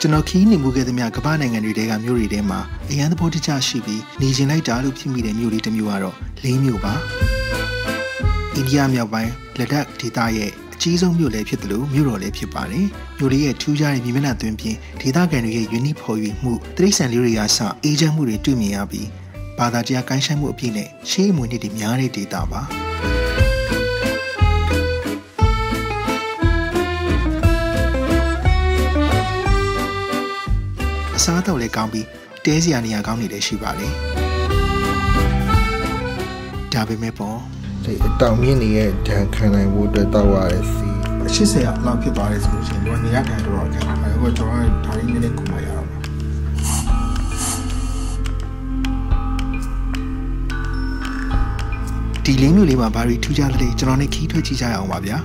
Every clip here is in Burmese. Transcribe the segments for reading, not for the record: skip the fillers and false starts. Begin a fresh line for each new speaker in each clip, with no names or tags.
ကျွန်တော်ခီးနေမှုခဲ့သမျှကမ္ဘာနိုင်ငံတွေတဲကမြို့တွေထဲမှာအရန်သဘောတကျရှိပြီးနေကျင်လိုက်တာလို့ဖြစ်မိတဲ့မြို့လေးတစ်မြို့ကတော့၄မြို့ပါအိန္ဒိယမြောက်ပိုင်းလက်ဒက်ဒေသရဲ့အကြီးဆုံးမြို့လည်းဖြစ်တယ်လို့မြို့တော်လည်းဖြစ်ပါတယ်မြို့လေးရဲ့ထူးခြားတဲ့မြေမျက်နှာသွင်းပြင်ဒေသခံတွေရဲ့ယူနီဖော်ယူမှုတိရစ္ဆာန်လေးတွေကစအေးချမ်းမှုတွေတွေ့မြင်ရပြီးဘာသာတရားကိုင်းဆိုင်မှုအပြည့်နဲ့ရှေးမွေနှစ်တွေများတဲ့ဒေသပါအစားအသောက်လည်းကောင်းပြီးတဲစရာနေရာကောင်းတွေလည်းရှိပါလေဒါပေမဲ့ပေါ့
ဒီတောင်မြင့်ရဲ့ဒဏ်ခံနိုင်ဖို့အတွက်တောက်ရတဲ့စီ
80လောက်ဖြစ်သွားတယ်ဆိုလို့ရှိရင်ဒီကနေရာထိုင်တော့အခက်အခုကျွန်တော်ဒါရင်းနေခုမှရအောင်ဒီလင်းမျိုးလေးမှာဘာတွေထူးခြားလဲကျွန်တော်နဲ့ခီးထွက်ကြည့်ကြရအောင်ပါဗျာ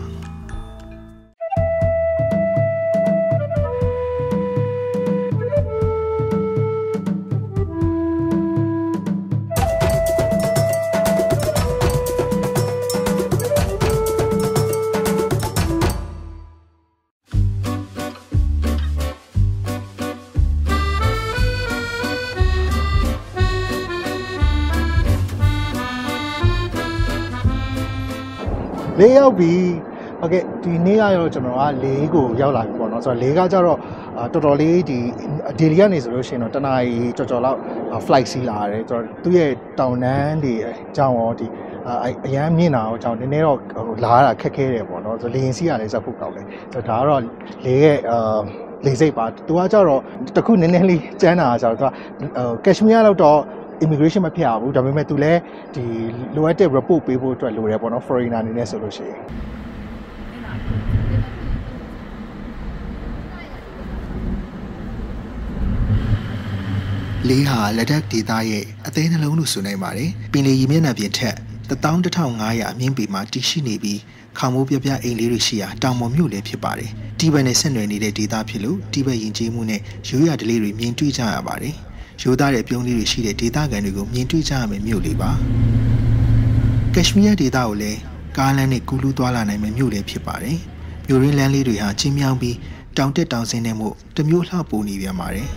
လေးရောက်ပြီဟုတ်ကဲ့ဒီနေ့ကရောကျွန်တော်ကလေးကိုရောက်လာပြီပေါ့နော်ဆိုတော့လေးကကြတော့တော်တော်လေးဒီဒေလီကနေဆိုလို့ရှိရင်တော့တနားရီကြော်လောက် flight စီးလာရတယ်ဆိုတော့သူ့ရဲ့တောင်တန်းတွေအကြောင်းရောဒီအရန်မြင့်တာရောအကြောင်းနည်းနည်းတော့လာရတာခက်ခဲတယ်ပေါ့နော်ဆိုတော့လေရင်စီးရလဲစက်ဖို့ကောက်တယ်ဆိုတော့ဒါကတော့လေးရဲ့လေစိတ်ပါသူကကြတော့တခုနည်းနည်းလေးကျန်းတာဆိုတော့သူကကက်ရှမီးယားလောက်တော့immigration မဖြစ်ဘူးဒါပေမဲ့သူလည်းဒီလိုအပ်တဲ့ report ပေးဖို့အတွက်လိုတယ်ပေါ့နော် foreigner အနေနဲ့ဆိုလို့ရှိရင်
လေးဟာလက်ဒက်ဒေသရဲ့အသေးနှလုံးလို့ဆိုနိုင်ပါတယ်ပင်လယ်ရေမျက်နှာပြင်ထက်11500အမြင့်ပေမှာတည်ရှိနေပြီးခေါင်မိုးပြပြအိမ်လေးတွေရှိရာတောင်ပေါ်မြို့လည်းဖြစ်ပါတယ်တိဘက်နဲ့ဆက်နွယ်နေတဲ့ဒေသဖြစ်လို့တိဘက်ယဉ်ကျေးမှုနဲ့ရိုးရာဓလေ့တွေမြင်တွေ့ကြရပါတယ်ရိုးသားတဲ့ပြုံးလေးတွေရှိတဲ့ဒေသခံတွေကိုမြင်တွေ့ကြရမယ့်မြို့လေးပါကက်ရှမီးယားဒေသကိုလည်းကားလမ်းနဲ့ကူးလူးသွားလာနိုင်မယ့်မြို့လေးဖြစ်ပါတယ်မြို့ရင်းလမ်းလေးတွေဟာချင်းမြောင်းပြီးတောင်တက်တောင်ဆင်းနေမှုတမျိုးလှပူနေပြန်ပါတယ်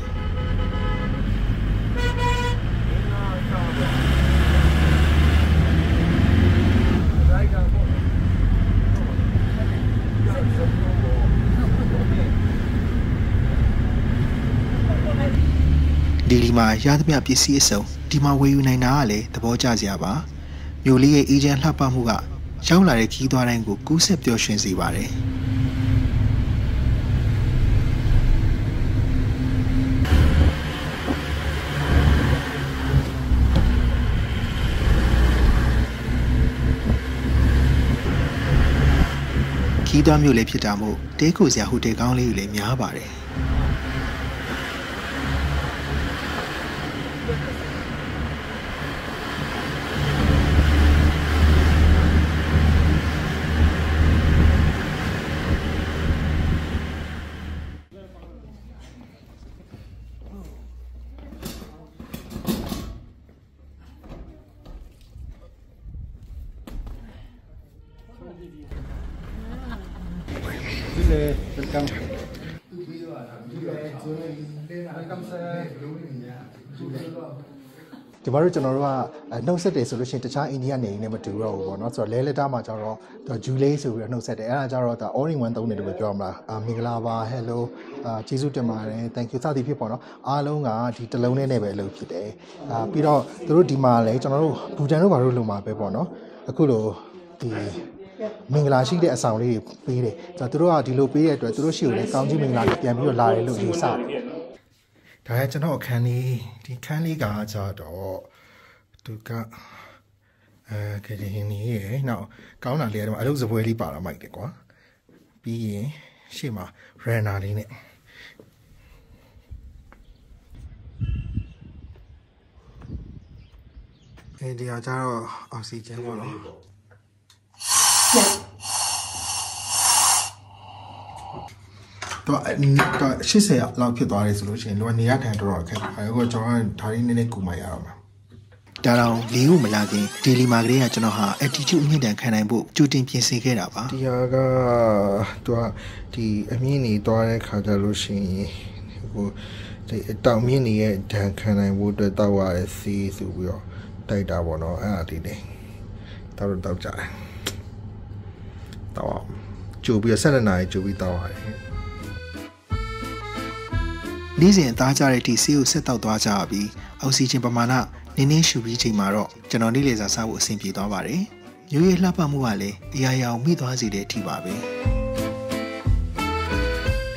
ဒီလီမှာရသမျှပစ္စည်းအစုံဒီမှာဝယ်ယူနိုင်တာကလည်းသဘောကျစရာပါမြို့လေးရဲ့အေဂျင့်လှပမှုကရောက်လာတဲ့ခီးသွားတိုင်းကိုကူးဆက်ပျော်ရွှင်စေပါတယ်ခီးသွားမြို့လေးဖြစ်တာမို့တဲခိုစရာဟိုတယ်ကောင်းလေးတွေလည်းများပါတယ်
welcomeဒီမှာတော့ကျွန်တော်တို့ကနှုတ်ဆက်တယ်ဆိုလို့ရှိရင်တခြားအိန္ဒိယနေနဲ့မတူတော့ဘူးပေါ့နော်ဆိုတော့လဲလက်တာမှာကျတော့ဂျူလေးဆိုပြီးတော့နှုတ်ဆက်တယ်အဲ့ဒါကျတော့ဒါ all in one သုံးတယ်လို့ပဲပြောရမလားမင်္ဂလာပါ hello ကျေးဇူးတင်ပါတယ် thank you စသည်ဖြစ်ပေါ့နော်အားလုံးကဒီတစ်လုံးနဲ့ပဲလုပ်ဖြစ်တယ်ပြီးတော့တို့ဒီမှာလဲကျွန်တော်တို့ဘူတန်တို့ဘာလို့လုံမှာပဲပေါ့နော်အခုလိုဒီမင်္ဂလာရှိတဲ့အဆောင်လေးပေးတယ်ဆိုတော့သူတို့ကဒီလိုပေးတဲ့အတွက်သူတို့ရှိကိုလည်းကောင်းကြီးမင်္ဂလာတွေပြန်ပြီးတော့လာတယ်လို့ယူဆတယ်ဒါကကျွန်တော်အခန်းလေးဒီခန်းလေးကကြတော့သူကကလေးရင်းနေရနောက်ကောင်းတာလေးကတော့အလုပ်စပွဲလေးပါလာမိုက်တယ်ကွာပြီးရင်ရှေ့မှာ runner လေးနဲ့ဒီကကြတော့အောက်ဆီဂျင်ပေါ့နော်တော့80လောက်ဖြစ်သွားတယ်ဆိုလို့ရှိရင်တော့နေရထိုင်တော့အခက်အခုကျွန်တော်ဒါရင်းနည်းနည်းကူမရတော့မှာဒါတော့လေးကိုမလာခင်ဒေလီမှာကလေးကကျွန်တော်ဟာ attitude အမြင့်တန်ခံနိုင်ဖို့ကြိုတင်ပြင်ဆင်ခဲ့တာပါဒီဟာကသူကဒီအမြင့်နေသွားတဲ့ခါကြလို့ရှိရင်အခု
တောင်မြင့်ရဲ့ဒဏ်ခံနိုင်ဖို့အတွက်တောက်ရတဲ့စီးဆိုပြီးတော့တိုက်တာပေါ့နော်အဲ့ဒါဒီနေတောက်ကြတယ်တောက်ကြိုပြီး12နာရီကြိုပြီးတောက်ရတယ်
နေ့စဉ်အသားကြတဲ့ဒီဆေးကိုဆက်တောက်သွားကြပြီးအောက်ဆီဂျင်ပမာဏနည်းနည်းရှူပြီးချိန်မှာတော့ကျွန်တော်နေ့လည်စာစားဖို့အဆင်ပြေသွားပါတယ်ရိုးရိုးလှပမှုကလည်းအရာရာမိသွားစေတဲ့အထိပါပဲ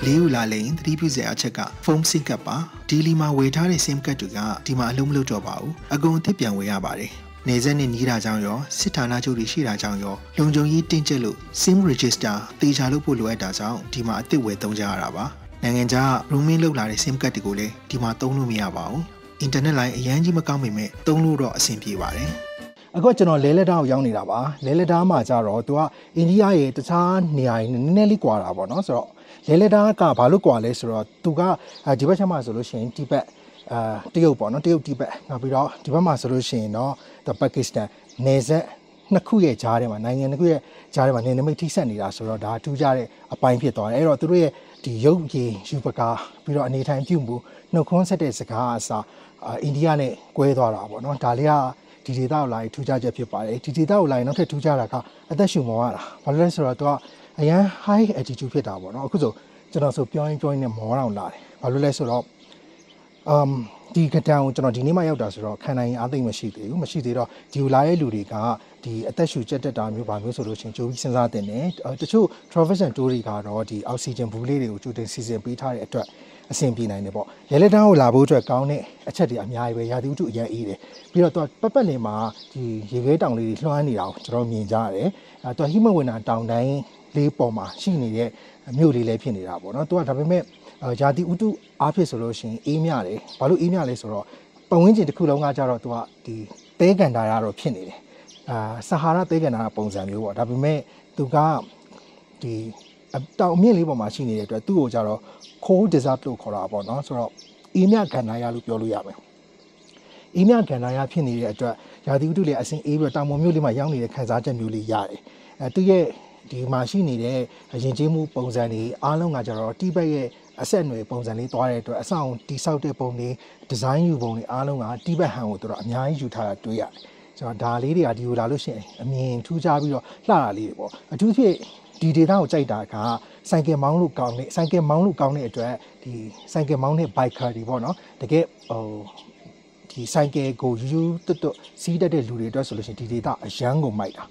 လေးဦးလာလိန်သတိပြုစရာအချက်ကဖုန်းဆင်ကပ်ပါဒီလီမှာဝယ်ထားတဲ့ SIM ကတ်တွေကဒီမှာအလုံးမလုံးတော့ပါဘူးအကုန်အသစ်ပြန်ဝယ်ရပါတယ်နေဆက်နဲ့နီးတာကြောင့်ရောစစ်ဌာနချုပ်တွေရှိတာကြောင့်ရောလုံခြုံရေးတင်းကျပ်လို့ SIM register တေချာလုပ်ဖို့လိုအပ်တာကြောင့်ဒီမှာအသစ်ဝယ်သုံးကြရတာပါနိုင်ငံခြား roaming လောက်လာတဲ့ SIM ကတ်တွေကိုလည်းဒီမှာသုံးလို့မရပါဘူးအင်တာနက်လိုင်းအရန်ကြီးမကောင်းပေမဲ့သုံးလို့တော့အဆင်ပြေပါတယ်
အခုကျွန်တော်လဲလက်တာကိုရောက်နေတာပါလဲလက်တာမှာကြတော့သူကအိန္ဒိယရဲ့တခြားနေရာတွေနည်းနည်းလေးကွာတာပေါ့နော်ဆိုတော့လဲလက်တာကဘာလို့ကွာလဲဆိုတော့သူကဒီဘက်ချက်မှာဆိုလို့ရှိရင်တိဘက်တရုတ်ပေါ့နော်တရုတ်တိဘက်နောက်ပြီးတော့ဒီဘက်မှာဆိုလို့ရှိရင်တော့ပါကစ္စတန်နယ်စပ်နှစ်ခုရဲ့ကြားထဲမှာနိုင်ငံနှစ်ခုရဲ့ကြားထဲမှာနေနမိတ်ထိစပ်နေတာဆိုတော့ဒါထူးခြားတဲ့အပိုင်းဖြစ်သွားတယ်အဲ့တော့သူတို့ရဲ့ဒီရုပ်ရည်ယူပကားပြီးတော့အနေထိုင်ပြုမှုနှုတ်ခွန်းဆက်တဲ့စကားအစားအိန္ဒိယနဲ့ကွဲသွားတာပေါ့နော်ဒါလေးကဒီဒေသကိုလာရင်ထူးခြားချက်ဖြစ်ပါတယ်ဒီဒေသကိုလာရင်နောက်ထပ်ထူးခြားတာကအသက်ရှူမောရတာဘာလို့လဲဆိုတော့သူကအရန် high altitude ဖြစ်တာပေါ့နော်အခုဆိုကျွန်တော်ဆိုပြောင်းနဲ့မောတောင်လာတယ်ဘာလို့လဲဆိုတော့ဒီကတန်ကိုကျွန်တော်ဒီနေ့မှရောက်တာဆိုတော့ခံနိုင်အားသိမ့်မရှိသေးဘူးမရှိသေးတော့ဒီလာရဲ့လူတွေကဒီအသက်ရှူကျက်တက်တာမျိုးပါမျိုးဆိုလို့ရှိရင်ကြိုပြီးစဉ်းစားတင်တယ်တချို့ travel tour တွေကတော့ဒီ oxygen ဘူးလေးတွေကိုကြိုတင်စီစဉ်ပေးထားတဲ့အတွက်အဆင်ပြေနိုင်တယ်ပေါ့ရဲလက်တန်းကိုလာဖို့အတွက်ကောင်းတဲ့အချက်တွေအများကြီးပဲရာသီဥတုအရင်အေးတယ်ပြီးတော့သူပတ်လည်မှာဒီရေခဲတောင်လေးတွေလွှမ်းနေတာကိုကျွန်တော်မြင်ကြရတယ်သူဟိမဝန္တာတောင်တိုင်းလေးပေါ်မှာရှိနေတဲ့မြို့လေးလည်းဖြစ်နေတာပေါ့နော်သူကဒါပေမဲ့ရာသီဥတုအားဖြင့်ဆိုလို့ရှိရင်အေးမြတယ်ဘာလို့အေးမြလဲဆိုတော့ပတ်ဝန်းကျင်တစ်ခုလုံးကကြတော့သူကဒီသဲကန်တာရတော့ဖြစ်နေတယ်ဆာဟာရသဲကန်တာပုံစံမျိုးပေါ့ဒါပေမဲ့သူကဒီတောင်အမြင့်လေးပေါ်မှာရှိနေတဲ့အတွက်သူ့ကိုကြတော့ cold desert လို့ခေါ်တာပေါ့နော်ဆိုတော့အေးမြကန္နာရလို့ပြောလို့ရမယ်အေးမြကန္နာရဖြစ်နေတဲ့အတွက်ရာသီဥတုလေးအဆင်အေးပြီးတော့တောင်ပေါ်မြို့လေးမှာရောက်နေတဲ့ခံစားချက်မျိုးလေးရတယ်သူရဲ့ဒီမှာရှိနေတဲ့ရင်ကျေးမှုပုံစံတွေအားလုံးကကြတော့တိဘက်ရဲ့အဆက်အနွယ်ပုံစံလေးသွားတဲ့အတွက်အဆောင်တိဆောက်တဲ့ပုံတွေဒီဇိုင်းယူပုံတွေအားလုံးကတိဘက်ဟန်ကိုသူတို့အများကြီးယူထားတာတွေ့ရတယ်ဆိုတော့ဒါလေးတွေကဒီကိုလာလို့ရှိရင်အမြင်ထူးခြားပြီးတော့လှတာလေးတွေပေါ့အထူးဖြင့်ဒီဒေတာကိုကြိုက်တာကဆိုင်ကယ်မောင်းလို့ကောင်းတဲ့အတွက်ဒီဆိုင်ကယ်မောင်းတဲ့ biker တွေပေါ့နော်တကယ်ဒီဆိုင်ကယ်ကိုယူတွတ်စီးတတ်တဲ့လူတွေအတွက်ဆိုလို့ရှိရင်ဒီဒေတာအရန်ကိုမိုက်တာ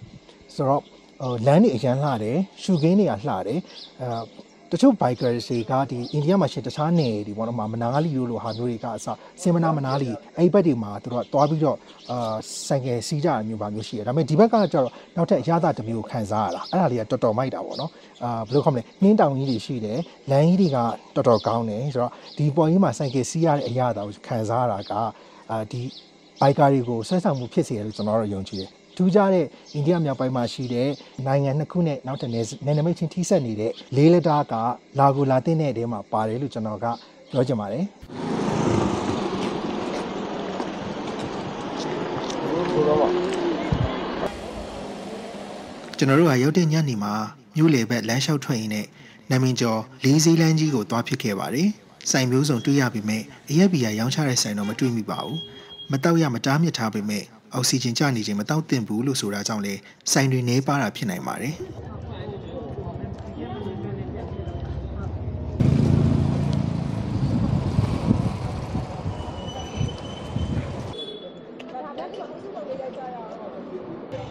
ဆိုတော့လမ်းတွေအရန်လှတယ်ရှူခင်းတွေကလှတယ်တချို့ biker တွေကဒီအိန္ဒိယမှာရှိတခြားနယ်တွေပေါ့နော်မနာလီလိုဟာမျိုးတွေကအစစင်မနာလီအဲ့ဘက်တွေမှာသူတို့ကသွားပြီးတော့ဆိုင်ကယ်စီးကြတာမျိုးပါမျိုးရှိတယ်ဒါပေမဲ့ဒီဘက်ကကျတော့နောက်ထပ်အရသာတစ်မျိုးခံစားရတာအဲ့ဒါလေးကတော်တော်မိုက်တာပေါ့နော်ဘယ်လိုခေါ်မလဲနှင်းတောင်ကြီးတွေရှိတယ်လမ်းကြီးတွေကတော်တော်ကောင်းတယ်ဆိုတော့ဒီပေါ်ကြီးမှာဆိုင်ကယ်စီးရတဲ့အရသာကိုခံစားရတာကဒီ biker တွေကိုဆွဲဆောင်မှုဖြစ်စေတယ်လို့ကျွန်တော်တို့ယုံကြည်တယ်ထူးခြားတဲ့အိန္ဒိယမြောက်ပိုင်းမှာရှိတဲ့နိုင်ငံနှစ်ခုနဲ့နောက်ထပ်နယ်နိမိတ်ချင်းထိစပ်နေတဲ့လေးလက်တာကလာကိုလာတဲ့တဲ့မှာပါတယ်လို့ကျွန်တော်ကပြောချင်ပါတယ်
ကျွန်တော်တို့ကရောက်တဲ့ညနေမှာမြို့လေဘက်လမ်းလျှောက်ထွက်ရင်းနဲ့နာမည်ကျော်လေးစီးလမ်းကြီးကိုသွားဖြစ်ခဲ့ပါတယ်ဆိုင်မျိုးစုံတွေ့ရပေမဲ့အရက်ဘီယာရောင်းချတဲ့ဆိုင်တော့မတွေ့မိပါဘူးမတောက်ရမတားမြစ်ထားပေမဲ့အောက်ဆီဂျင်ကျနေခြင်းမတောက်သင့်ဘူးလို့ဆိုတာကြောင့်လေဆိုင်တွေနေပါတာဖြစ်နိုင်ပါတယ်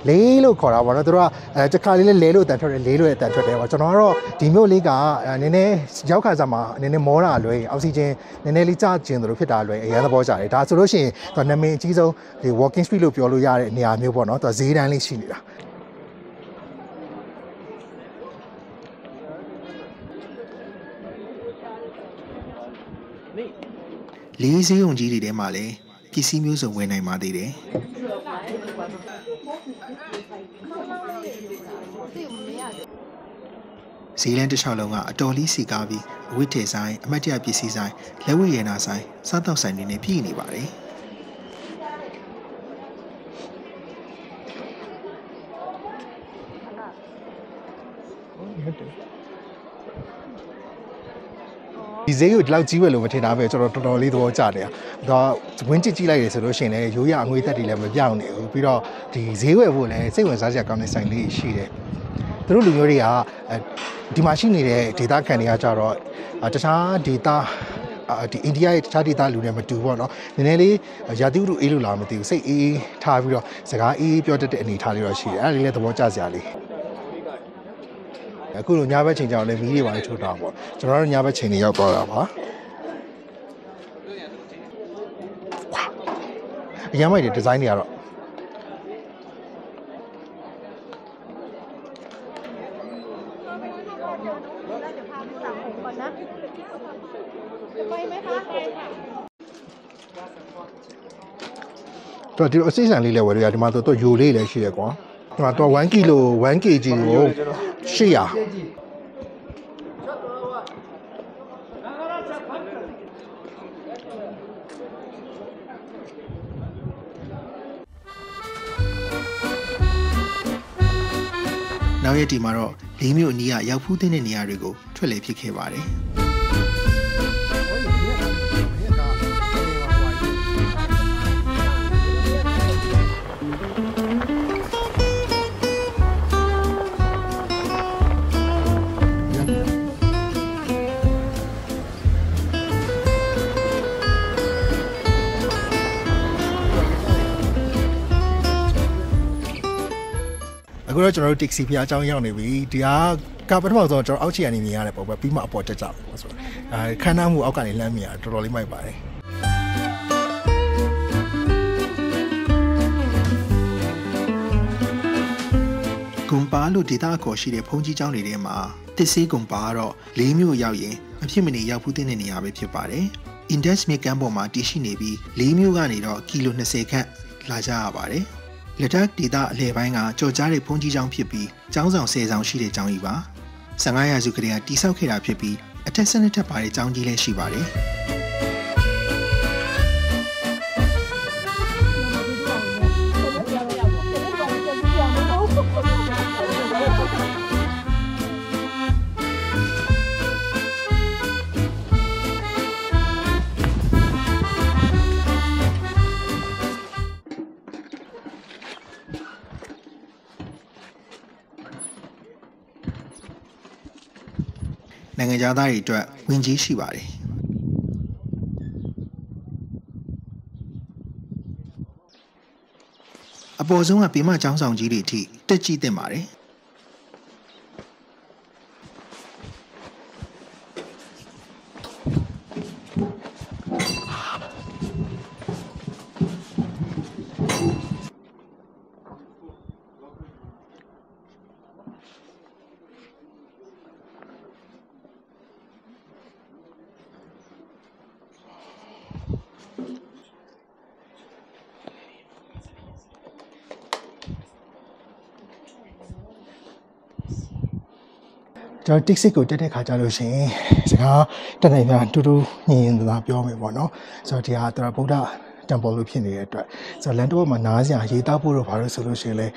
လေးလို့ခေါ်တာပေါ့နော်သူတို့ကတခါလေးလဲလို့တန်ထွက်တယ်လေးလို့တန်ထွက်တယ်ပေါ့ကျွန်တော်ကတော့ဒီမျိုးလေးကနည်းနည်းရောက်ခါစားမှာနည်းနည်းမောတာလွယ်အောက်ဆီဂျင်နည်းနည်းလေးကျကျင်သလိုဖြစ်တာလွယ်အရင်သဘောကျတယ်ဒါဆိုလို့ရှိရင်သူနာမည်အကြီးဆုံးဒီ walking street လို့ပြောလို့ရတဲ့နေရာမျိုးပေါ့နော်သူဈေးတန်းလေးရှိနေတာ
လေးစည်းုံကြီးတွေထဲမှာလည်းပစ္စည်းမျိုးစုံဝယ်နိုင်ပါသေးတယ်ဈေးလမ်းတစ်လျှောက်လုံးကအတော်လေးစီကားပြီးအဝတ်ထည်ဆိုင်အမတ်တရပစ္စည်းဆိုင်လက်ဝတ်ရတနာဆိုင်စားတောက်ဆိုင်တွေနဲ့ပြည့်နေပါတယ်
ဒီဈေးကိုဒီလောက်ကြီးပဲလို့မထင်တာပဲကျွန်တော်တော်တော်လေးသဘောကျတယ်။ဒါဝင်းကြည့်ကြည့်လိုက်ရဆိုလို့ရှိရင်လည်းရိုးရအငွေသက်တွေလည်းမပြောင်းနေဘူးပြီးတော့ဒီဈေးဝယ်ဖို့လည်းစိတ်ဝင်စားစရာကောင်းတဲ့ဆိုင်လေးရှိတယ်။သူတို့လူမျိုးတွေကဒီမှာရှိနေတဲ့ဒေတာခံတွေကကြတော့တခြားဒေတာဒီအိန္ဒိယရဲ့တခြားဒေသလူတွေမတူပေါ့နော်နည်းနည်းလေးရာသီဥတုအေးလို့လာမသိဘူးစိတ်အေးထားပြီးတော့စကားအေးပြောတတ်တဲ့အနေထားလေးတော့ရှိတယ်အဲ့ဒါလေးလည်းသဘောကျစရာလေးအခုလိုညဘက်ချိန်ကြောင်လည်းမီးတွေပါလေထိုးတာပေါ့ကျွန်တော်တို့ညဘက်ချိန်တွေရောက်သွားတာပါအရင်မိုက်တဲ့ဒီဇိုင်းတွေကတော့တော့ဒီအစိမ့်ဆန်လေးလည်းဝယ်လို့ရဒီမှာတော့ယိုလေးလည်းရှိရကွာဒီမှာတော့1 kg 1 kg ကို800
နောက်ရက်ဒီမှာတော့လေးမျိုးအနီးကရောက်ဖူးတဲ့နေရာတွေကိုထွက်လေဖြစ်ခဲ့ပါတယ်အခုတော့ကျွန်တော်တို့ taxi ဖျားအကြောင်းရောက်နေပြီဒီကပထမဆုံးကျွန်တော်အောက်ခြေကနေမြင်ရတယ်ပေါ့ဗျပြီးမှအပေါ်တက်ကြပါဆိုတော့ခန်းနားမှုအောက်ကနေလှမ်းမြင်ရတော်တော်လေးမိုက်ပါတယ်ဂုံပါလို့ဒေတာအခေါ်ရှိတဲ့ဘုံကြီးကျောင်းတွေထဲမှာတစ်ဆေးဂုံပါကတော့၄မျိုးရောက်ရင်မဖြစ်မနေရောက်ဖူးတဲ့နေရာပဲဖြစ်ပါတယ် index မြေကမ်းပေါ်မှာတည်ရှိနေပြီး၄မျိုးကနေတော့ကီလို20ခန့်လာကြရပါတယ်လက်ထက်ဒေတာအလဲပိုင်းကကြော်ကြားတဲ့ဘုံကြီးကျောင်းဖြစ်ပြီးကျောင်းဆောင်10ဆောင်ရှိတဲ့ကျောင်းကြီးပါ15ရာစုကတည်းကတိဆောက်ခဲ့တာဖြစ်ပြီးအထက်12ထပ်ပါတဲ့ကျောင်းကြီးလည်းရှိပါတယ်နိုင်ငံသားတွေအတွက်ဝင်ကြီးရှိပါတယ်အပေါ်ဆုံးကပြည်မကျောင်းဆောင်ကြီးတွေအထိတက်ကြည့်တင်ပါတယ်ကျွန်တော် taxi ကိုတက်တဲ့ခါကြလို့ရှိရင်စကားတက်နိုင်များတူတူညင်သာပြောမယ်ပေါ့နော်ဆိုတော့ဒီဟာတော့ဗုဒ္ဓ temple လို့ဖြစ်နေတဲ့အတွက်ဆိုတော့လန်တော့မှာနားစရာရေးသားဖို့တော့ဘာလို့ဆိုလို့ရှိရင်လဲ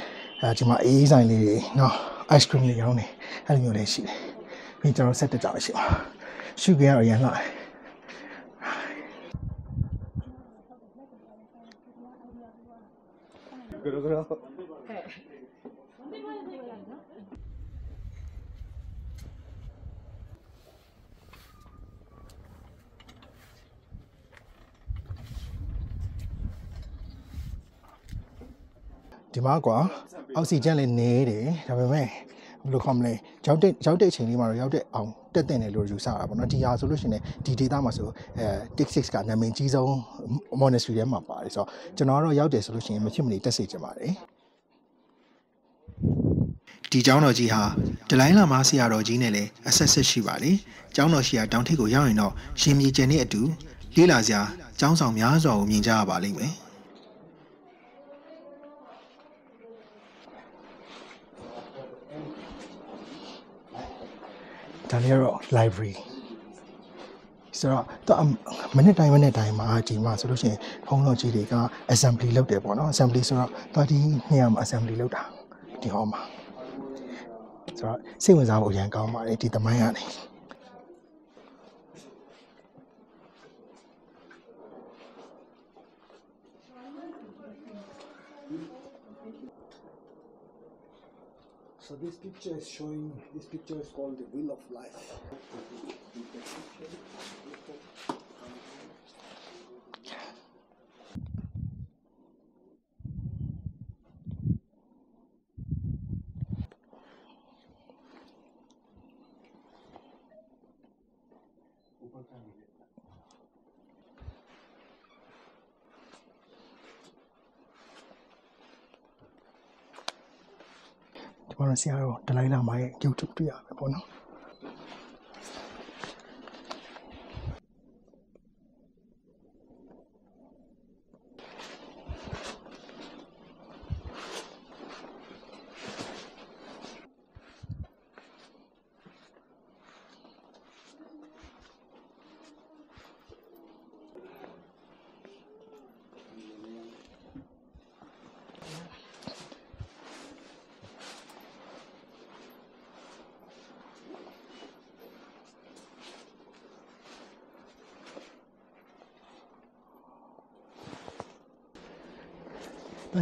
ဒီမှာအေးဆိုင်လေးတွေနော် ice cream တွေရောင်းနေအဲ့လိုမျိုးလေးရှိတယ်ပြီးကျွန်တော်ဆက်တက်ကြပါရှိပါရှုခင်းရရန်လာဒီမှာကွာအောက်ဆီဂျင်လေးနေတယ်ဒါပေမဲ့ဘယ်လိုခေါ်မလဲရောက်တဲ့အချိန်လေးမှာတော့ရောက်တဲ့အောင်တက်တဲ့တယ်လို့ယူဆတာပေါ့နော်ဒီဟာဆိုလို့ရှိရင်ဒီ data မှာဆိုT6 ကနာမည်ကြီးဆုံး monastery ထဲမှာပါတယ်ဆိုတော့ကျွန်တော်ကတော့ရောက်တယ်ဆိုလို့ရှိရင်မဖြစ်မနေတက်စေချင်ပါတယ်ဒီကျောင်းတော်ကြီးဟာဒလိုင်းလာမဆရာတော်ကြီးနဲ့လည်းအဆက်ဆက်ရှိပါလေကျောင်းတော်ရှိရာတောင်ထိပ်ကိုရောက်ရင်တော့ရှင်မြေကျင်နဲ့အတူလေးလာစရာကျောင်းဆောင်များစွာကိုမြင်ကြရပါလိမ့်မယ်ဒါလည်းတော့ library ဆိုတော့မနေ့တိုင်းမှာဒီမှာဆိုလို့ရှိရင်ဖုန်းတော်ကြီးတွေက assembly လုပ်တယ်ပေါ့နော် assembly ဆိုတော့ဒီနေရာမှာ assembly လုပ်တာဒီဟောမှာဆိုတော့စိတ်ဝင်စားဖို့အရင်ကောင်းပါတယ်ဒီသမိုင်းကနေ
So this picture is showing. This picture is called the Wheel of Life. I want to see how the line my YouTube to you.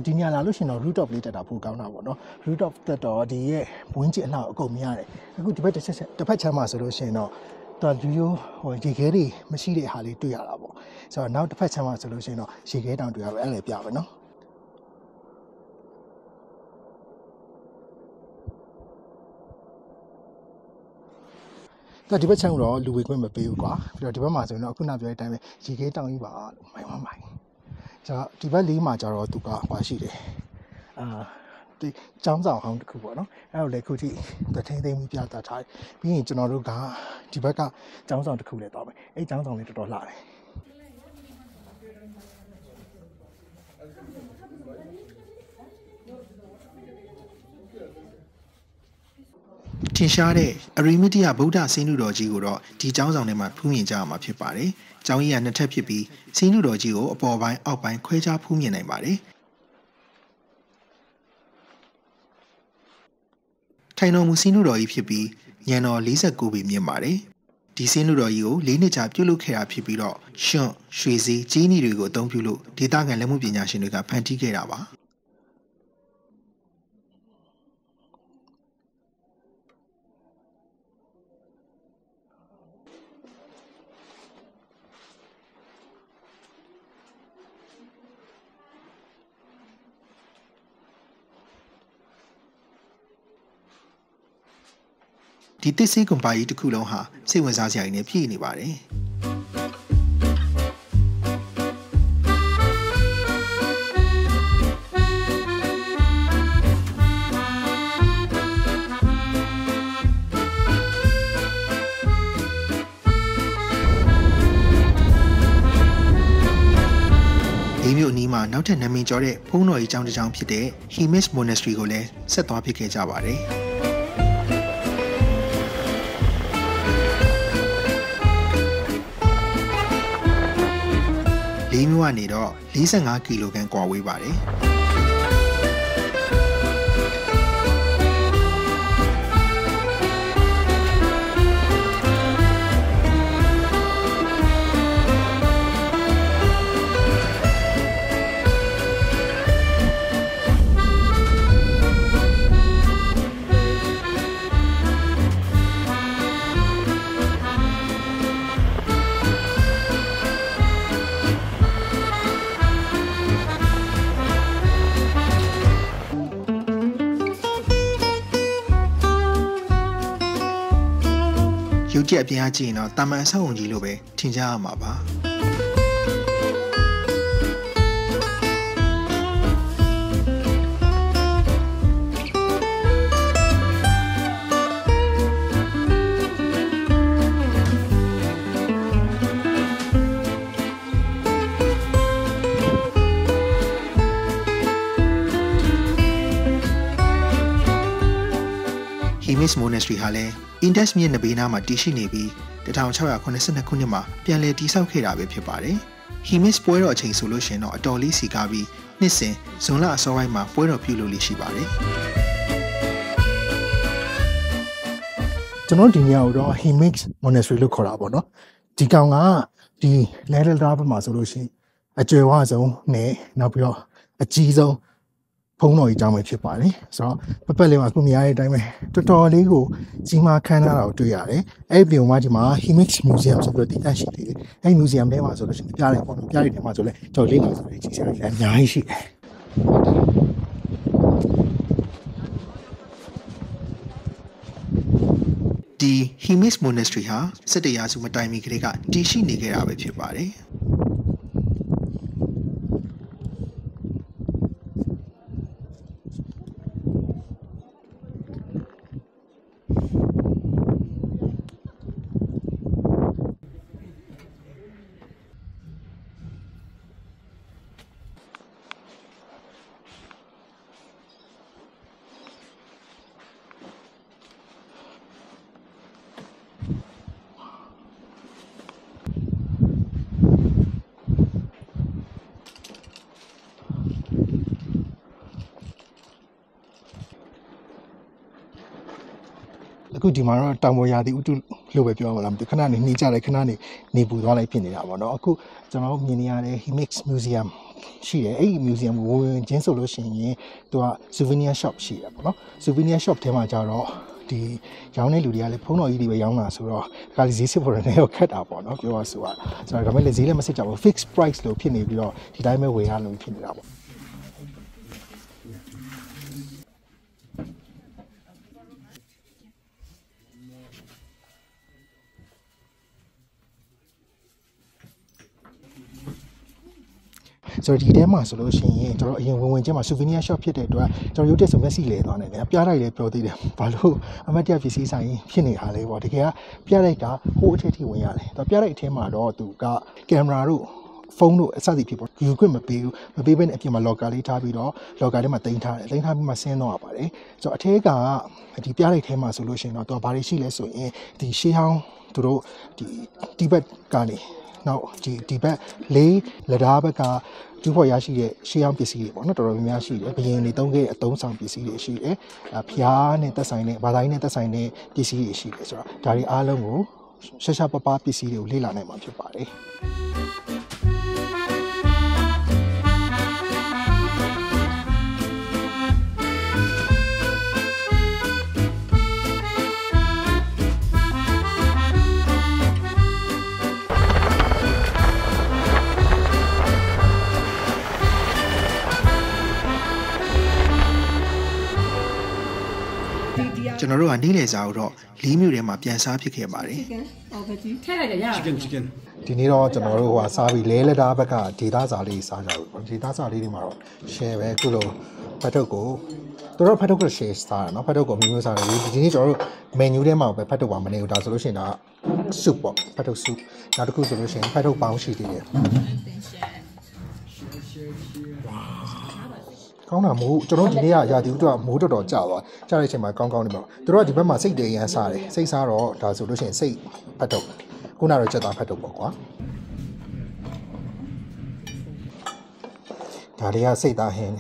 ဒီညလာလို့ရှင်တော့ root of လေးတက်တာပိုကောင်းတာပေါ့နော် root of တက်တော့ဒီရဲ့ဝင်းကျင်အလှအကုန်မြင်ရတယ်အခုဒီဘက်တစ်ဖက်ချမ်းမှာဆိုလို့ရှင်တော့တော်ရိုးရိုးဟိုရေခဲတွေမရှိတဲ့ဟာလေးတွေ့ရတာပေါ့ဆိုတော့နောက်တစ်ဖက်ချမ်းမှာဆိုလို့ရှင်တော့ရေခဲတောင်တွေ့ရပဲအဲ့လေပြပဲနော်ဒီဘက်ချမ်းတော့လူဝေခွင့်မပေးဘူးကွာပြီးတော့ဒီဘက်မှာဆိုရင်တော့အခုနပြောတဲ့အတိုင်းပဲရေခဲတောင်ကြီးပါလို့မိုင်းဒီဘက်လေးမှာကျတော့သူကဟွာရှိတယ်ဒီကျောင်းဆောင်ဟောင်းတစ်ခုပေါ့နော်အဲ့တော့လေခုထိထိန်းသိမ်းပြီးပြသထားတယ်ပြီးရင်ကျွန်တော်တို့ကဒီဘက်ကကျောင်းဆောင်တစ်ခုလည်းတောင်းမယ်အဲ့ကျောင်းဆောင်လေးတော်တော်လှတယ်
ထင်ရှားတဲ့အရိမတိယဗုဒ္ဓဆင်းနုတော်ကြီးကိုတော့ဒီကျောင်းဆောင်ထဲမှာဖူးမြင်ကြရမှာဖြစ်ပါတယ်။ကျောင်းကြီးကနှစ်ထပ်ဖြစ်ပြီးဆင်းနုတော်ကြီးကိုအပေါ်ပိုင်းအောက်ပိုင်းခွဲခြားဖူးမြင်နိုင်ပါတယ်။ထိုင်တော်မူဆင်းနုတော်ကြီးဖြစ်ပြီးညံတော်49ပေမြင့်ပါတယ်။ဒီဆင်းနုတော်ကြီးကို၄နှစ်ကြာပြုလုပ်ခဲ့တာဖြစ်ပြီးတော့ရွှွန့်ရွှေစည်းကြီးနီတွေကိုအသုံးပြုလို့ဒေသခံလက်မှုပညာရှင်တွေကဖန်တီးခဲ့တာပါ။ဒီသစ်ဆေးကွန်ပါကြီးတစ်ခုလုံးဟာစိတ်ဝင်စားစရာတွေနဲ့ပြည့်နေပါတယ်ဒီမြို့အနီးမှာနောက်ထပ်နာမည်ကျော်တဲ့ဘုန်းတော်ကြီးကျောင်းတစ်ကျောင်းဖြစ်တဲ့ Hemis Monastery ကိုလည်းဆက်သွားဖြစ်ခဲ့ကြပါတယ်လေးမြို့ကနေတော့45ကီလိုဂရမ်ကွာဝေးပါတယ်ရုပ်ကြက်အပြင်အကြည့်ရင်တော့တာမန်အဆောက်အုံကြီးလိုပဲထင်ကြရမှာပါHemis Monastery ဟာလည်း Indus မြစ်နဘေးနားမှာတည်ရှိနေပြီး1682ခုနှစ်မှာပြန်လည်တည်ဆောက်ခဲ့တာပဲဖြစ်ပါတယ်။ Hemis ပွဲတော်အချိန်ဆိုလို့ရှိရင်တော့အတော်လေးစီကားပြီးနှစ်စဉ်ဇွန်လအစောပိုင်းမှာပွဲတော်ပြုလုပ်လို့ရှိပါတယ်
။ကျွန်တော်ဒီနေရာကိုတော့ Hemis Monastery လို့ခေါ်တာပေါ့နော်။ဒီကောင်ကဒီလဲလဲတာဘက်မှာဆိုလို့ရှိရင်အကျွယ်ဝဆုံးနဲ့နောက်ပြီးတော့အကြီးဆုံး ဖုံးတော်ကြီးကြောင်းပဲဖြစ်ပါတယ်ဆိုတော့ပတ်လေးမှာခုမြင်ရတဲ့အတိုင်းပဲတော်တော်လေးကိုကြီးမားခမ်းနားတာကိုတွေ့ရတယ်အဲ့ဒီပြုံမှာဒီမှာ Himix Museum ဆိုပြီးတော့တည်တတ်ရှိသေးတယ်အဲ့ museum ထဲမှာဆိုလို့ရှိရင်ပြရတယ်ပေါ့နော်ပြရတဲ့ထဲမှာဆိုလဲကျွန်တော်လေးလာဆိုပြီးကြီးစရာကြီးအများကြီးရှိတယ်
ဒီ Himix Monastery ဟာ17ရာစုမတိုင်မီကလေးကတည်ရှိနေခဲ့တာပဲဖြစ်ပါတယ်အခုဒီမှာတော့တောင်ပေါ်ရာသီဥတုလို့ပဲပြောရမှာလားမသိခဏနေနှီးကြတယ်ခဏနေပူသွားလိုက်ဖြစ်နေတာပေါ့နော်အခုကျွန်တော်မြင်နေရတဲ့ Himix Museum ရှိတယ်အဲ့ဒီ museum ကိုဝင်ချင်းဆိုလို့ရှိရင်သူက souvenir shop ရှိတယ်ပေါ့နော် souvenir shop ထဲမှာကျတော့ဒီရောင်းတဲ့လူတွေကလည်းဖုန်းတော်ကြီးတွေပဲရောင်းတာဆိုတော့ဒါကဈေးစစ်ဖို့လည်းတော့ခက်တာပေါ့နော်ပြောရဆိုတာဆိုတော့ဒါပေမဲ့လည်းဈေးလည်းမစစ်ကြဘူး fixed price လို့ဖြစ်နေပြီးတော့ဒီတိုင်းပဲဝယ်ရလို့ဖြစ်နေတာပေါ့ဆိုတော့ဒီထဲမှာဆိုလို့ရှိရင်ကျွန်တော်အရင်ဝင်ချင်းမှာ souvenir shop ဖြစ်တဲ့အတွက်ကျွန်တော်ရုပ်တက်ဆိုမျက်စိလဲသွားနေတယ်ပြလိုက်လည်းပြောသေးတယ်ဘာလို့အမတ်တရပစ္စည်းဆိုင်ဖြစ်နေတာလဲပေါ့တကယ်ကပြလိုက်ကဟိုအထက်ထိဝင်ရတယ်သူပြလိုက်အထဲမှာတော့သူကကင်မရာတို့ဖုန်းတို့အစသည်ဖြစ်ပေါ့ယူခွင့်မပေးဘူးမပေးဘဲနဲ့အပြင်မှာ locker လေးထားပြီးတော့ locker ထဲမှာတင်ထားတယ်တင်ထားပြီးမှဆင်းတော့ရပါတယ်ဆိုတော့အထဲကဒီပြလိုက်ထဲမှာဆိုလို့ရှိရင်တော့သူကဘာတွေရှိလဲဆိုရင်ဒီရှေးဟောင်းသူတို့ဒီတိဘက်ကနေနောက်ဒီဘက်လေးလက်ဓာဘက်ကကျူးဖော်ရရှိတဲ့ရှေးဟောင်းပစ္စည်းတွေပေါ့နော်တော်တော်များများရှိတယ်ဘယင်းတွေတုံးခဲ့အသုံးဆောင်ပစ္စည်းတွေရှိတယ်ဖျားနဲ့သက်ဆိုင်တဲ့ဘာသာရေးနဲ့သက်ဆိုင်တဲ့ပစ္စည်းတွေရှိတယ်ဆိုတော့ဒါတွေအားလုံးကိုရှာရှာပပပစ္စည်းတွေကိုလေ့လာနိုင်မှာဖြစ်ပါတယ်ကျွန်တော်တို့ကနေ့လည်စာကိုတော့၄မြို့ထဲမှာပြန်စားဖြစ်ခဲ့ပါတယ်ဒီနေ့တော့ကျွန်တော်တို့ဟိုစားပြီးလဲလက်သားဘက်ကဒေသစာလေးစားကြဘူးဒေသစာလေးတွေမှာတော့ share ပဲခုလိုဖတ်ထုတ်ကိုတို့ဖတ်ထုတ်ကို share စားတာเนาะဖတ်ထုတ်ကိုမျိုးစားတယ်ဒီနေ့ကျွန်တော်တို့ menu ထဲမှာပဲဖတ်ထုတ်ပါမနေဘူးဒါဆိုလို့ရှိရင်ဒါ soup ပေါ့ဖတ်ထုတ် soup နောက်တစ်ခုဆိုလို့ရှိရင်ဖတ်ထုတ်ပေါင်းရှိသေးတယ်ကောင်းတာမို့ကျွန်တော်ဒီနေ့ကရာသီဥတုကမိုးတော်ကြာသွားကြာတဲ့အချိန်မှာကောင်းနေပါတို့တို့ကဒီဘက်မှာစိတ်တွေအရန်စားတယ်စိတ်စားတော့ဒါဆိုလို့ရှိရင်စိတ်ဖတ်ထုတ်ခုနကတော့ကြက်သားဖတ်ထုတ်ပေါ့ကွာဒါတွေကစိတ်သားဟင်း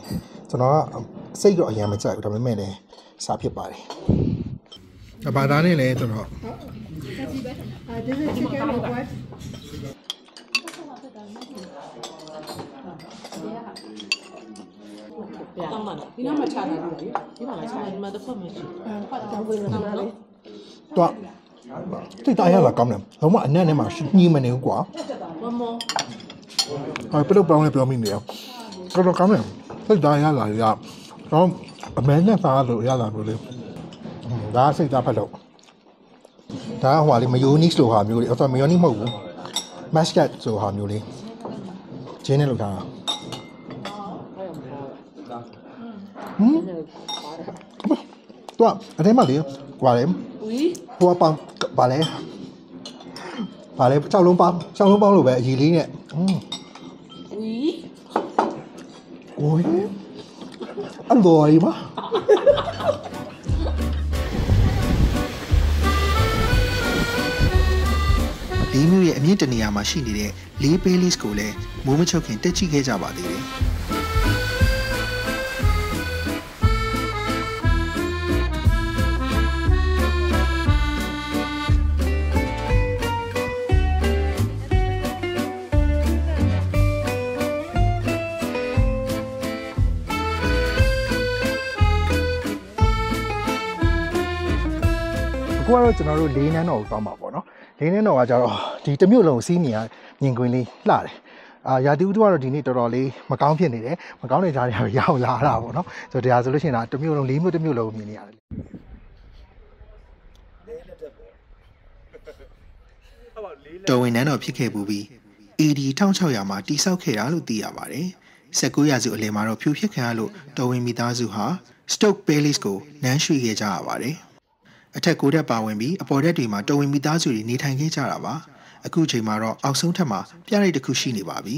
ကျွန်တော်ကစိတ်တော့အရန်မကြိုက်ဘူးဒါပေမဲ့လည်းစားဖြစ်ပါတယ်ဘာသာနဲ့လဲကျွန်တော်ဒီမှာချတာလေဒီမှာချတာဒီမှာတစ်ဖက်မရှိဘူးတော့တိတ်တာရလာကောင်းတယ်လုံးဝအနက်နဲ့မှညှိမနေဘူးကွာပလုတ်ပေါင်းနဲ့ပြောမိနေရောတော်ကောင်းတယ်တိတ်တာရလာရတော့အမဲနဲ့စားလို့ရလာလို့လေဒါစိတ်သားဖက်လို့ဒါဟိုဟာလေးမယိုနီးစ်လိုဟာမျိုးလေးအဲ့တော့မယိုနီးမဟုတ်ဘူးမက်စကတ်ဆိုဟာမျိုးလေးဂျင်းနဲ့လုပ်ထားတာတော့အထဲမှာလေကွာလေဟိုပေါင်ဗာလဲ6လုံးပေါင်းလို့ပဲအကြီးလေးနဲ့โอ้ยอร่อยมากလေးမျိုးရဲ့အမြင့်တနေရာမှာရှိနေတဲ့လေးပေးလေးကိုလည်းမိုးမချုပ်ခင်တက်ကြည့်ခဲ့ကြပါသေးတယ်
ကတော့ကျွန်တော်တို့၄နန်းတော်ကိုတောင်းပါပေါ့နော်၄နန်းတော်ကကြတော့ဒီတစ်မြို့လုံးစီးမြင်ကွင်းလေးလှတယ်ရာသီဥတုကတော့ဒီနေ့တော်တော်လေးမကောင်းဖြစ်နေတယ်မကောင်းတဲ့ကြားတွေရောက်လာတာပေါ့နော်ဆိုတော့ဒါဆိုလို့ရှိရင်ဒါတစ်မြို့လုံး၄မြို့တစ်မြို့လုံးမြင်နေရတယ်
တော်ဝင်နန်းတော်ဖြစ်ခဲ့ပူပြီး AD 1600မှာတိစောက်ခဲ့တာလို့သိရပါတယ်19ရာစုအလယ်မှာတော့ဖြိုဖျက်ခံရလို့တော်ဝင်မိသားစုဟာ Stoke Palace ကိုနန်းရွှေ့ခဲ့ကြရပါတယ်အထက်9ထပ်ပါဝင်ပြီးအပေါ်ထပ်တွေမှာတော်ဝင်မိသားစုတွေနေထိုင်ခဲ့ကြတာပါအခုချိန်မှာတော့အောက်ဆုံးထပ်မှာပြရိတ်တစ်ခုရှိနေပါပြီ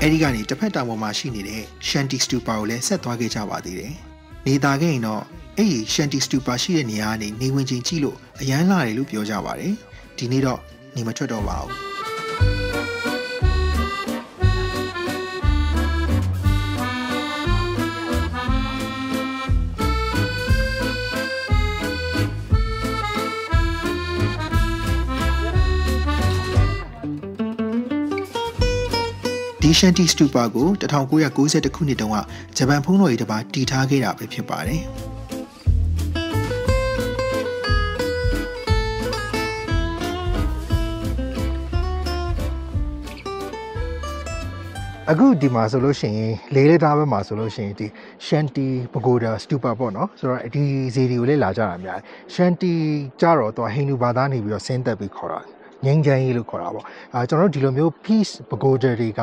အဲဒီကနေတစ်ဖက်တောင်ပေါ်မှာရှိနေတဲ့ Shanty Stupa ကိုလည်းဆက်သွားခဲ့ကြပါသေးတယ်။နေသားခဲ့ရင်တော့အဲ့ဒီ Shanty Stupa ရှိတဲ့နေရာကနေနေဝင်ချင်းကြည့်လို့အရန်လာတယ်လို့ပြောကြပါတယ်။ဒီနေ့တော့နေမထွက်တော့ပါဘူး။ဒီ Shanty Stupa ကို1990ခုနှစ်တုန်းကဂျပန်ဘုန်းတော်ကြီးတစ်ပါးတည်ထားခဲ့တာပဲဖြစ်ပါတယ်။
အခုဒီမှာဆိုလို့ရှိရင်လေးလက်သားဘက်မှာဆိုလို့ရှိရင်ဒီ Shanty Pagoda Stupa ပေါ့နော်ဆိုတော့ဒီဇေဒီကိုလည်းလာကြတာများတယ်။ Shanty ကြတော့သူဟိန္ဒူဘာသာနေပြီးတော့ဆင်းသက်ပြီးခေါ်တာငင်းချမ်းရေးလို့ခေါ်တာပေါ့ကျွန်တော်တို့ဒီလိုမျိုး peace pagoda တွေက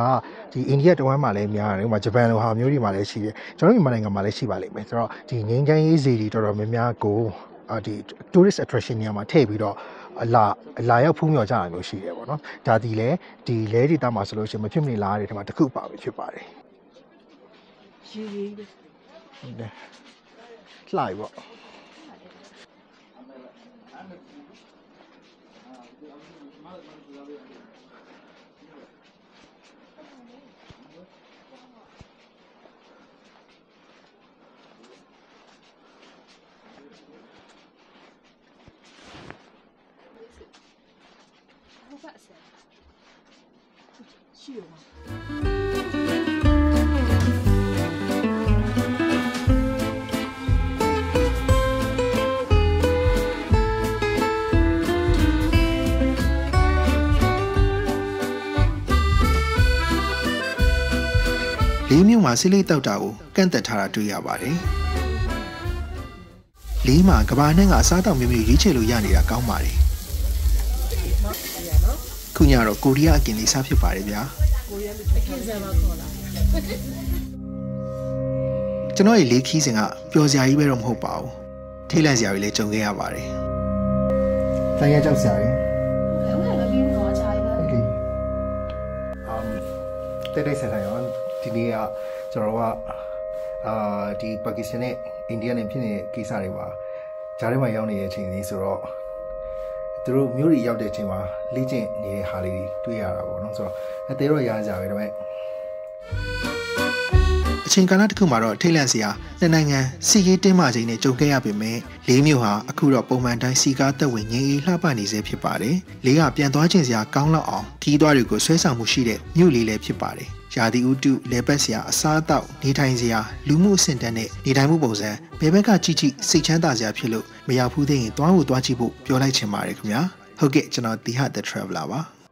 ဒီအိန္ဒိယတဝမ်းမှာလည်းများတယ်ဥပမာဂျပန်လိုဟာမျိုးတွေမှာလည်းရှိတယ်ကျွန်တော်တို့မြန်မာနိုင်ငံမှာလည်းရှိပါလိမ့်မယ်ဆိုတော့ဒီငင်းချမ်းရေးစီတွေတော်တော်များများကိုဒီ tourist attraction နေရာမှာထည့်ပြီးတော့လာရောက်ဖူးမြော်ကြတာမျိုးရှိတယ်ပေါ့နော်ဒါဒီလေဒီလဲဒေတာမှာဆိုလို့ရှိရင်မဖြစ်မနေလာတဲ့ထဲမှာတစ်ခုပါပဲဖြစ်ပါတယ်ရေးရေးပဲဟုတ်တယ်လှိုက်ပေါ့
လေးမြို့မှာဆေးလိပ်တောက်တာကိုကန့်သက်ထားတာတွေ့ရပါတယ်။လေးမှာကဘာနဲ့ကအစားတောက်မျိုးမျိုးရွေးချယ်လို့ရနေတာကောင်းပါတယ်။ခုညတော့ကိုရီးယားအကင်လေးစားဖြစ်ပါတယ်ဗျာ။ကိုရီးယားအကင်စားပါခေါ်လာ။ကျွန်တော်ရဲ့လေးခီးစဉ်ကပျော်စရာကြီးပဲတော့မဟုတ်ပါဘူး။ထိတ်လန့်စရာတွေလည်းကြုံခဲ့ရပါတယ်
။တိုင်းရကြောက်စရာကြီး။ဟုတ်ကဲ့လည်းပြီးတော့ခြားရပါဘူး။တဲ့ဆက်တိုင်းရောဒီနေ့ကကျွန်တော်ကဒီပါကစ္စတန်နဲ့အိန္ဒိယနဲ့ဖြစ်နေတဲ့ကိစ္စတွေပါဂျားထဲမှာရောက်နေတဲ့အချိန်လေးဆိုတော့သူတို့မျိုးတွေရောက်တဲ့အချိန်မှာလေ့ကျင့်နေတဲ့ဟာလေးတွေ့ရတာပေါ့နော်ဆိုတော့အသေးတော့ရကြပဲဒါပေမဲ့
အချိန်ကာလတစ်ခုမှာတော့ထိတ်လန့်စရာနိုင်ငံစီရေးတင်းမာခြင်းနဲ့ကြုံခဲ့ရပေမဲ့လေးမျိုးဟာအခုတော့ပုံမှန်တိုင်းစီကားသက်ဝင်ငြိမ်းအေးလှပနေစေဖြစ်ပါတယ်လေးကပြန်သွားခြင်းစရာကောင်းလောက်အောင်ခီးသွားတွေကိုဆွဲဆောင်မှုရှိတဲ့မြို့လေးလည်းဖြစ်ပါတယ်ရာသီဥတုလေပတ်စရာအစားအသောက်နေထိုင်စရာလူမှုအဆင့်တန်းနဲ့နေထိုင်မှုပုံစံဘယ်ဘက်ကကြည့်ကြည့်စိတ်ချမ်းသာစရာဖြစ်လို့မရောက်ဘူးသေးရင်သွားဖို့သွားကြည့်ဖို့ပြောလိုက်ချင်ပါတယ်ခင်ဗျာဟုတ်ကဲ့ကျွန်တော်တီဟာ The Traveler ပါ